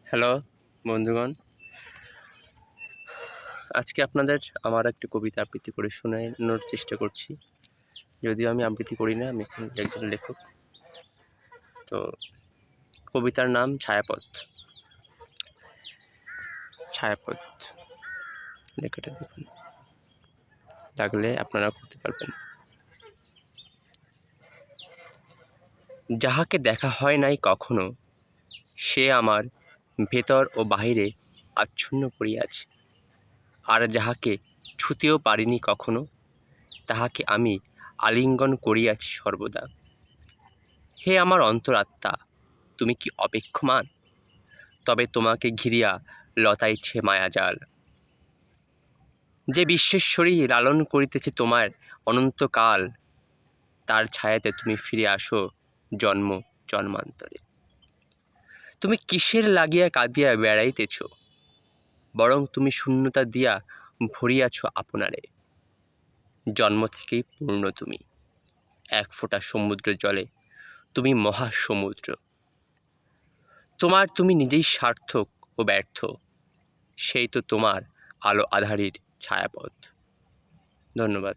Hello বন্ধুগণ, আজকে আপনাদের আমার একটি কবিতা আবৃত্তি করে শোনানোর চেষ্টা করছি। যদিও আমি আবৃত্তি করি না, আমি একজন লেখক। তো কবিতার নাম ছায়াপথ। ছায়াপথ লেখাটা দেখুন, লাগলে আপনারা করতে পারবেন। যাহাকে দেখা হয় নাই কখনো, সে আমার ভেতর ও বাহিরে আচ্ছন্ন করিয়াছে। আর যাহাকে ছুঁতেও পারিনি কখনো, তাহাকে আমি আলিঙ্গন করিয়াছি সর্বদা। হে আমার অন্তরাত্মা, তুমি কি অপেক্ষমান? তবে তোমাকে ঘিরিয়া লতাইছে মায়াজাল। যে বিশ্বেশ্বরী লালন করিতেছে তোমার অনন্তকাল, তার ছায়াতে তুমি ফিরে আসো জন্ম জন্মান্তরে। তুমি কিসের লাগিয়া কাঁদিয়া বেড়াইতেছ? বরং তুমি শূন্যতা দিয়া ভরিয়াছ আপনারে। জন্ম থেকেই পূর্ণ তুমি, এক ফোঁটা সমুদ্র জলে তুমি মহাসমুদ্র। তুমি নিজেই সার্থক ও ব্যর্থ, সেই তো তোমার আলো আঁধারির ছায়াপথ। ধন্যবাদ।